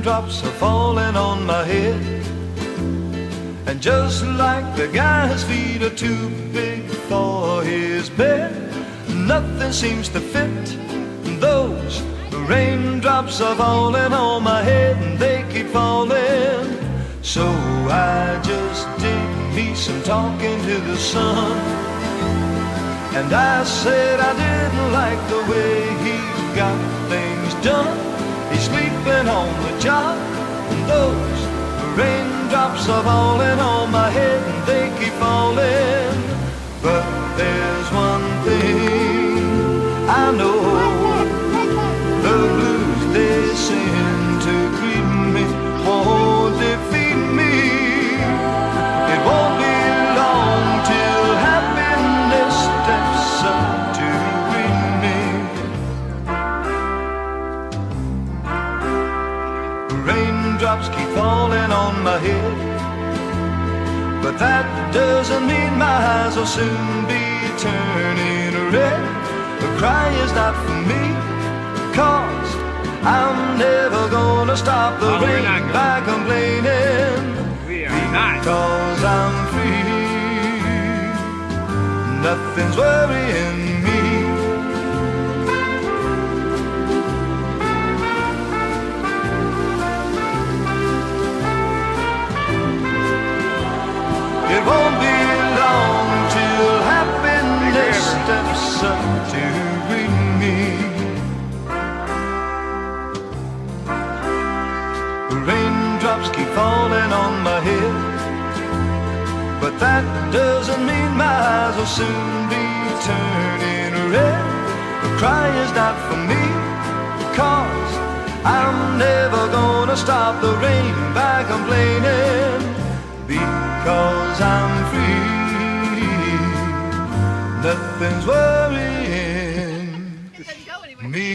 raindrops are falling on my head. And just like the guy's feet are too big for his bed, nothing seems to fit. Those raindrops are falling on my head, and they keep falling. So I just did me some talking to the sun, and I said I didn't like the way he got things done. He's sleeping on the job, and those raindrops are falling on my head, and they keep falling. But there's one thing I know, the blues they send to greet me won't defeat me. It won't be long till happiness steps up to greet me. Raindrops keep falling on my head, but that doesn't mean my eyes will soon be turning red. The cry is not for me, 'cause I'm never gonna stop the rain by complaining. Because I'm free, nothing's worrying me. It won't be long till happiness steps up to greet me. Raindrops keep falling on my head, but that doesn't mean my eyes will soon be turning red. The cry is not for me, 'cause I'm never gonna stop the rain by complaining. Because I'm free, nothing's worrying me.